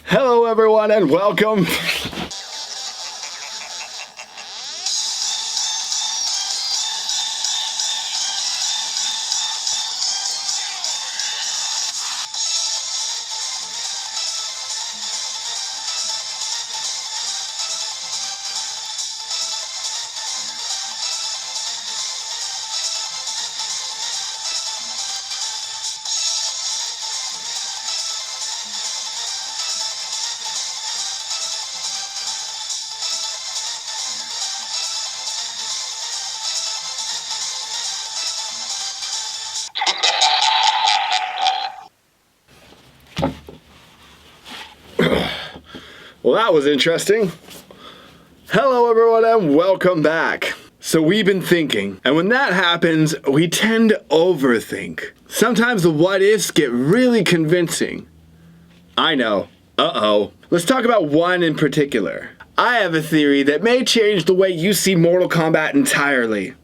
Hello everyone and welcome. Well, that was interesting. Hello everyone and welcome back. So we've been thinking, and when that happens, we tend to overthink. Sometimes the what ifs get really convincing. I know. Uh-oh. Let's talk about one in particular. I have a theory that may change the way you see Mortal Kombat entirely.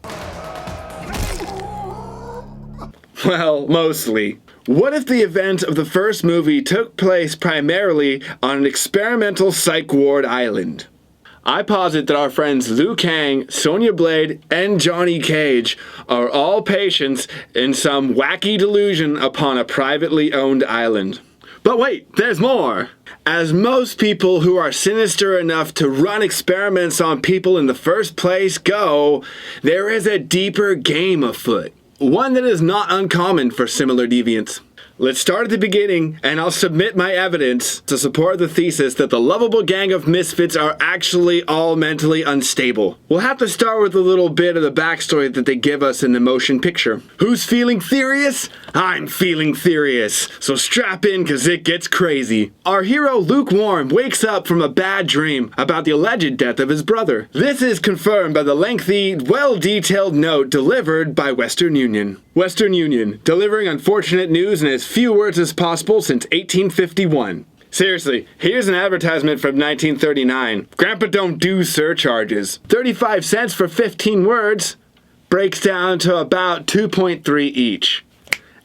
Well, mostly. What if the event of the first movie took place primarily on an experimental psych ward island? I posit that our friends Liu Kang, Sonya Blade, and Johnny Cage are all patients in some wacky delusion upon a privately owned island. But wait, there's more! As most people who are sinister enough to run experiments on people in the first place go, there is a deeper game afoot. One that is not uncommon for similar deviants. Let's start at the beginning, and I'll submit my evidence to support the thesis that the lovable gang of misfits are actually all mentally unstable. We'll have to start with a little bit of the backstory that they give us in the motion picture. Who's feeling furious? I'm feeling furious, so strap in cause it gets crazy. Our hero Lukewarm wakes up from a bad dream about the alleged death of his brother. This is confirmed by the lengthy, well-detailed note delivered by Western Union. Western Union, delivering unfortunate news in as few words as possible since 1851. Seriously, here's an advertisement from 1939. Grandpa don't do surcharges. 35 cents for 15 words breaks down to about 2.3 each.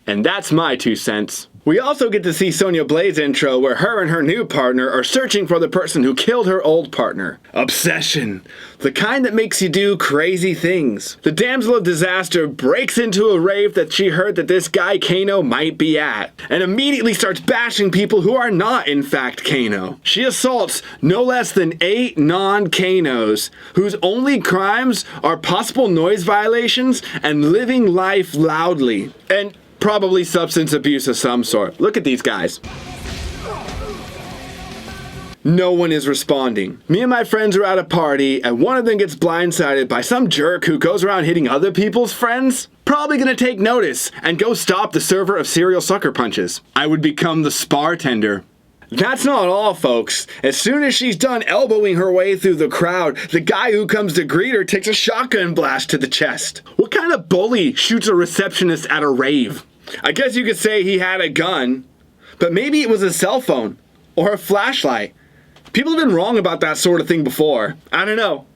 And that's my 2 cents. We also get to see Sonya Blade's intro where her and her new partner are searching for the person who killed her old partner. Obsession. The kind that makes you do crazy things. The damsel of disaster breaks into a rave that she heard that this guy Kano might be at, and immediately starts bashing people who are not in fact Kano. She assaults no less than 8 non-Kanos, whose only crimes are possible noise violations and living life loudly. And probably substance abuse of some sort. Look at these guys. No one is responding. Me and my friends are at a party, and one of them gets blindsided by some jerk who goes around hitting other people's friends. Probably gonna take notice and go stop the server of cereal sucker punches. I would become the spartender. That's not all, folks. As soon as she's done elbowing her way through the crowd, the guy who comes to greet her takes a shotgun blast to the chest. What kind of bully shoots a receptionist at a rave? I guess you could say he had a gun, but maybe it was a cell phone or a flashlight. People have been wrong about that sort of thing before. I don't know.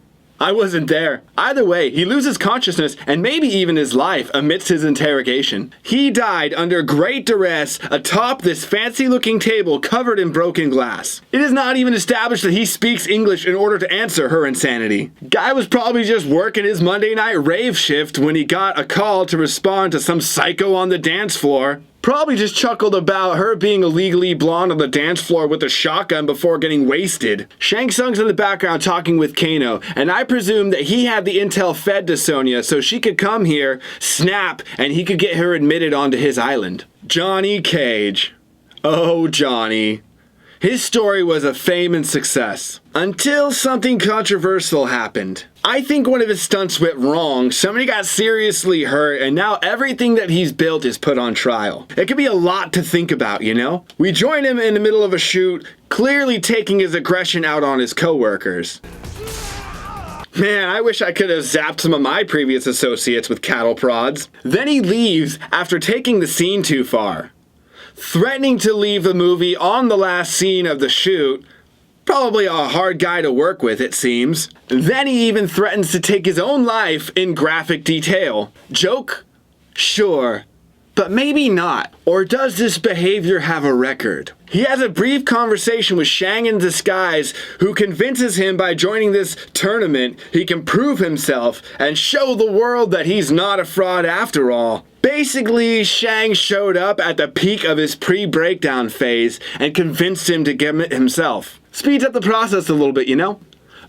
I wasn't there. Either way, he loses consciousness and maybe even his life amidst his interrogation. He died under great duress atop this fancy-looking table covered in broken glass. It is not even established that he speaks English in order to answer her insanity. Guy was probably just working his Monday night rave shift when he got a call to respond to some psycho on the dance floor. Probably just chuckled about her being illegally blonde on the dance floor with a shotgun before getting wasted. Shang Tsung's in the background talking with Kano, and I presume that he had the intel fed to Sonya so she could come here, snap, and he could get her admitted onto his island. Johnny Cage. Oh, Johnny. His story was a fame and success. Until something controversial happened. I think one of his stunts went wrong, somebody got seriously hurt, and now everything that he's built is put on trial. It could be a lot to think about, you know? We join him in the middle of a shoot, clearly taking his aggression out on his coworkers. Man, I wish I could have zapped some of my previous associates with cattle prods. Then he leaves after taking the scene too far. Threatening to leave the movie on the last scene of the shoot. Probably a hard guy to work with, it seems. Then he even threatens to take his own life in graphic detail. Joke? Sure. but maybe not. Or does this behavior have a record? He has a brief conversation with Shang in disguise, who convinces him by joining this tournament he can prove himself and show the world that he's not a fraud after all. Basically, Shang showed up at the peak of his pre-breakdown phase and convinced him to give it himself. Speeds up the process a little bit, you know?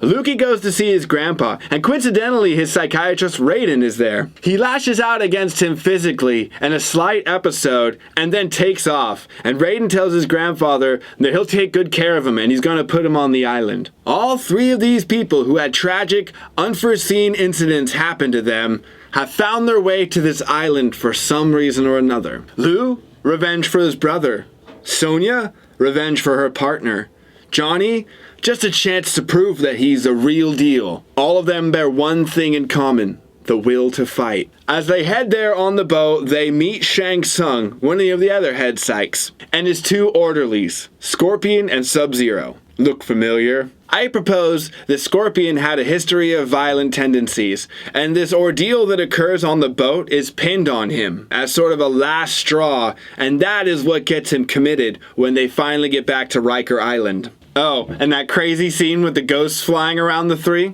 Luki goes to see his grandpa, and coincidentally his psychiatrist Raiden is there. He lashes out against him physically in a slight episode and then takes off, and Raiden tells his grandfather that he'll take good care of him and he's gonna put him on the island. All three of these people who had tragic, unforeseen incidents happen to them have found their way to this island for some reason or another. Liu, revenge for his brother. Sonya, revenge for her partner. Johnny, just a chance to prove that he's a real deal. All of them bear one thing in common: the will to fight. As they head there on the boat, they meet Shang Tsung, one of the other head psychs, and his two orderlies, Scorpion and Sub-Zero. Look familiar? I propose that Scorpion had a history of violent tendencies, and this ordeal that occurs on the boat is pinned on him as sort of a last straw, and that is what gets him committed when they finally get back to Riker Island. Oh, and that crazy scene with the ghosts flying around the three?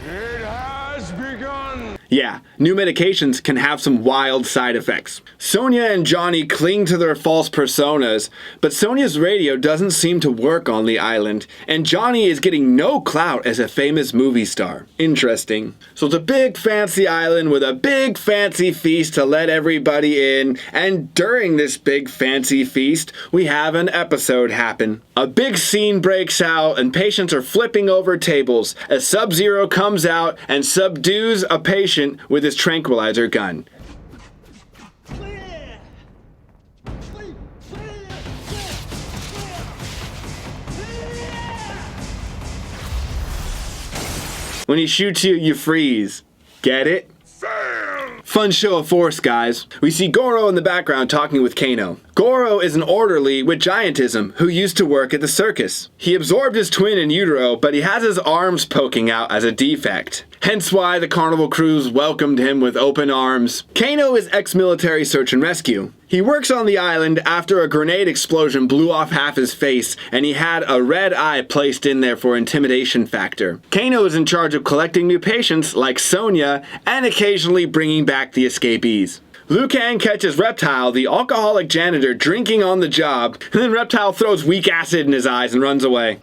It has begun! Yeah, new medications can have some wild side effects. Sonya and Johnny cling to their false personas, but Sonya's radio doesn't seem to work on the island, and Johnny is getting no clout as a famous movie star. Interesting. So it's a big fancy island with a big fancy feast to let everybody in, and during this big fancy feast, we have an episode happen. A big scene breaks out, and patients are flipping over tables as Sub-Zero comes out and subdues a patient with his tranquilizer gun. When he shoots you, you freeze. Get it? Fun show of force, guys. We see Goro in the background talking with Kano. Goro is an orderly with giantism who used to work at the circus. He absorbed his twin in utero, but he has his arms poking out as a defect. Hence why the carnival crews welcomed him with open arms. Kano is ex-military search and rescue. He works on the island after a grenade explosion blew off half his face, and he had a red eye placed in there for intimidation factor. Kano is in charge of collecting new patients like Sonya and occasionally bringing back the escapees. Liu Kang catches Reptile, the alcoholic janitor, drinking on the job, and then Reptile throws weak acid in his eyes and runs away.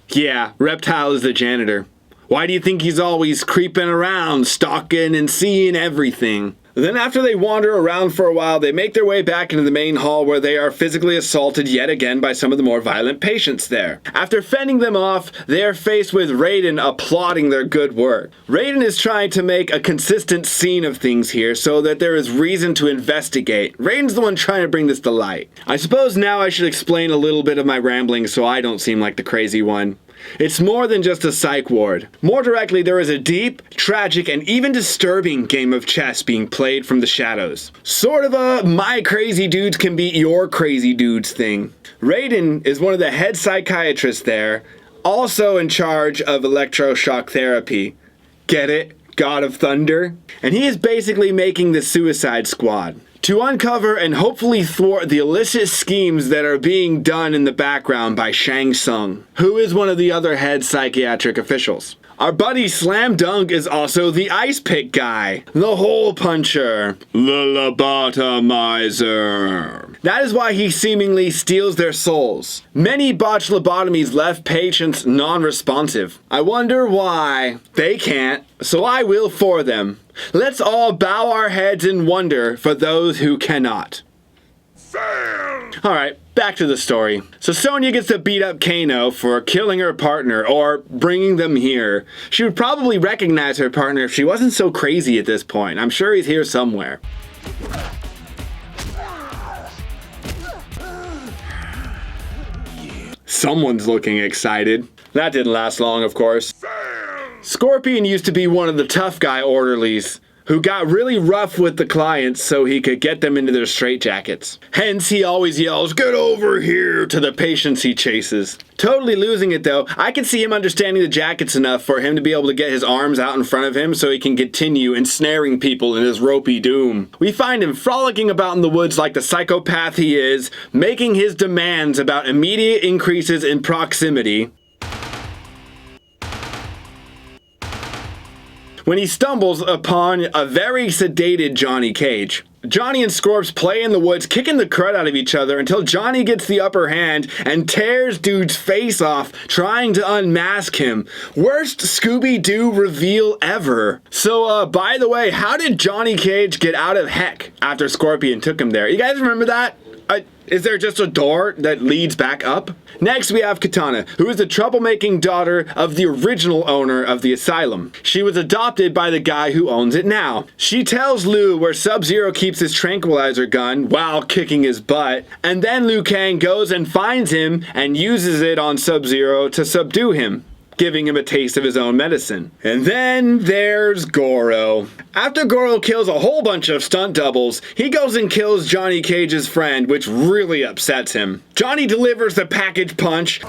Yeah, Reptile is the janitor. Why do you think he's always creeping around, stalking and seeing everything? Then after they wander around for a while, they make their way back into the main hall where they are physically assaulted yet again by some of the more violent patients there. After fending them off, they are faced with Raiden applauding their good work. Raiden is trying to make a consistent scene of things here so that there is reason to investigate. Raiden's the one trying to bring this to light. I suppose now I should explain a little bit of my ramblings so I don't seem like the crazy one. It's more than just a psych ward. More directly, there is a deep, tragic, and even disturbing game of chess being played from the shadows. Sort of a my crazy dudes can beat your crazy dudes thing. Raiden is one of the head psychiatrists there, also in charge of electroshock therapy. Get it? God of Thunder? And he is basically making the Suicide Squad to uncover and hopefully thwart the illicit schemes that are being done in the background by Shang Tsung, who is one of the other head psychiatric officials. Our buddy Slam Dunk is also the ice pick guy, the hole puncher, the lobotomizer. That is why he seemingly steals their souls. Many botched lobotomies left patients non-responsive. I wonder why. They can't, so I will for them. Let's all bow our heads in wonder for those who cannot. Alright, back to the story. So Sonya gets to beat up Kano for killing her partner, or bringing them here. She would probably recognize her partner if she wasn't so crazy at this point. I'm sure he's here somewhere. Someone's looking excited. That didn't last long, of course. Scorpion used to be one of the tough guy orderlies who got really rough with the clients so he could get them into their straitjackets. Hence, he always yells, "Get over here," to the patients he chases. Totally losing it though, I can see him understanding the jackets enough for him to be able to get his arms out in front of him so he can continue ensnaring people in his ropey doom. We find him frolicking about in the woods like the psychopath he is, making his demands about immediate increases in proximity. When he stumbles upon a very sedated Johnny Cage. Johnny and Scorps play in the woods, kicking the crud out of each other until Johnny gets the upper hand and tears dude's face off, trying to unmask him. Worst Scooby-Doo reveal ever. So, by the way, how did Johnny Cage get out of heck after Scorpion took him there? You guys remember that? Is there just a door that leads back up? Next, we have Katana, who is the troublemaking daughter of the original owner of the asylum. She was adopted by the guy who owns it now. She tells Liu where Sub-Zero keeps his tranquilizer gun while kicking his butt, and then Liu Kang goes and finds him and uses it on Sub-Zero to subdue him, giving him a taste of his own medicine. And then there's Goro. After Goro kills a whole bunch of stunt doubles, he goes and kills Johnny Cage's friend, which really upsets him. Johnny delivers the package punch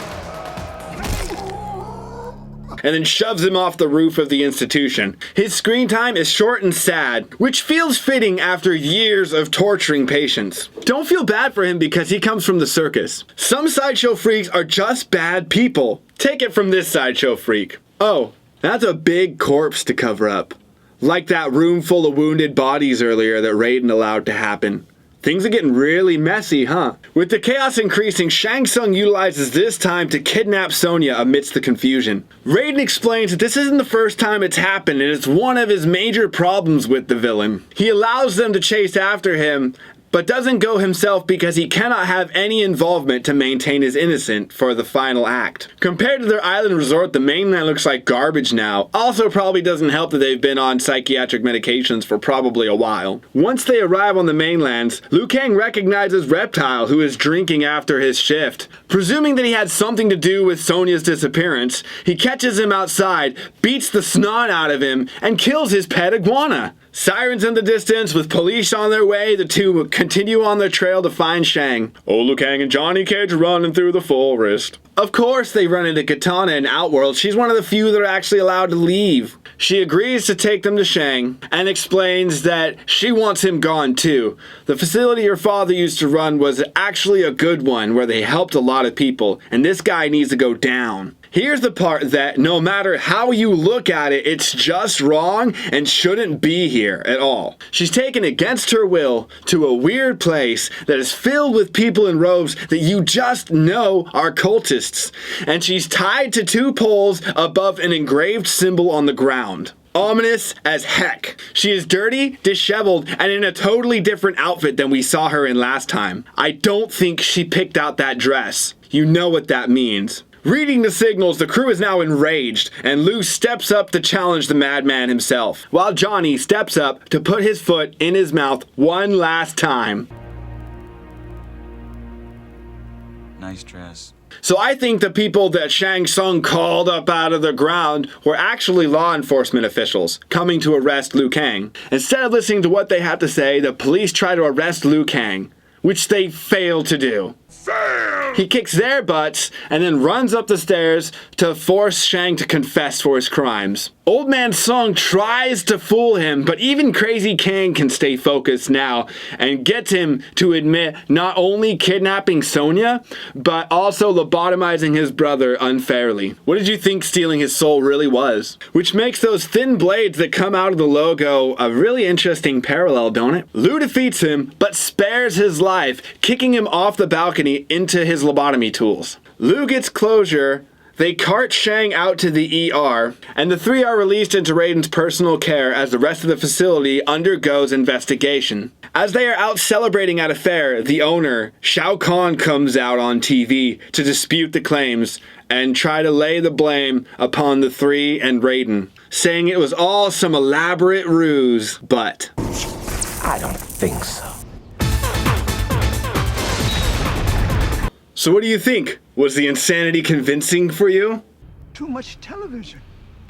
and then shoves him off the roof of the institution. His screen time is short and sad, which feels fitting after years of torturing patients. Don't feel bad for him because he comes from the circus. Some sideshow freaks are just bad people. Take it from this sideshow freak. Oh, that's a big corpse to cover up. Like that room full of wounded bodies earlier that Raiden allowed to happen. Things are getting really messy, huh? With the chaos increasing, Shang Tsung utilizes this time to kidnap Sonya amidst the confusion. Raiden explains that this isn't the first time it's happened, and it's one of his major problems with the villain. He allows them to chase after him, but doesn't go himself because he cannot have any involvement to maintain his innocence for the final act. Compared to their island resort, the mainland looks like garbage now. Also probably doesn't help that they've been on psychiatric medications for probably a while. Once they arrive on the mainlands, Liu Kang recognizes Reptile, who is drinking after his shift. Presuming that he had something to do with Sonya's disappearance, he catches him outside, beats the snot out of him, and kills his pet iguana. Sirens in the distance, with police on their way, the two continue on their trail to find Shang. Old Liu Kang and Johnny Cage running through the forest. Of course they run into Katana in Outworld. She's one of the few that are actually allowed to leave. She agrees to take them to Shang and explains that she wants him gone too. The facility her father used to run was actually a good one where they helped a lot of people, and this guy needs to go down. Here's the part that no matter how you look at it, it's just wrong and shouldn't be here at all. She's taken against her will to a weird place that is filled with people in robes that you just know are cultists. And she's tied to two poles above an engraved symbol on the ground. Ominous as heck. She is dirty, disheveled, and in a totally different outfit than we saw her in last time. I don't think she picked out that dress. You know what that means. Reading the signals, the crew is now enraged, and Liu steps up to challenge the madman himself, while Johnny steps up to put his foot in his mouth one last time. Nice dress. So I think the people that Shang Tsung called up out of the ground were actually law enforcement officials coming to arrest Liu Kang. Instead of listening to what they had to say, the police try to arrest Liu Kang, which they fail to do. He kicks their butts and then runs up the stairs to force Shang to confess for his crimes. Old Man Sung tries to fool him, but even Crazy Kang can stay focused now and gets him to admit not only kidnapping Sonya, but also lobotomizing his brother unfairly. What did you think stealing his soul really was? Which makes those thin blades that come out of the logo a really interesting parallel, don't it? Liu defeats him, but spares his life, kicking him off the balcony into his lobotomy tools. Liu gets closure. They cart Shang out to the ER, and the three are released into Raiden's personal care as the rest of the facility undergoes investigation. As they are out celebrating at a fair, the owner, Shao Kahn, comes out on TV to dispute the claims and try to lay the blame upon the three and Raiden, saying it was all some elaborate ruse, but I don't think so. So what do you think? Was the insanity convincing for you? Too much television.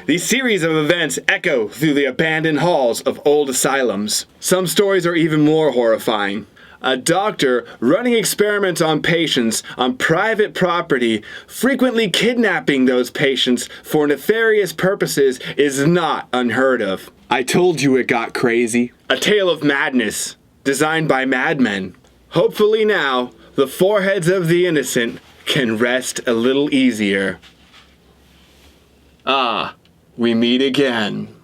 These series of events echo through the abandoned halls of old asylums. Some stories are even more horrifying. A doctor running experiments on patients on private property, frequently kidnapping those patients for nefarious purposes, is not unheard of. I told you it got crazy. A tale of madness, designed by madmen. Hopefully now, the foreheads of the innocent can rest a little easier. Ah, we meet again.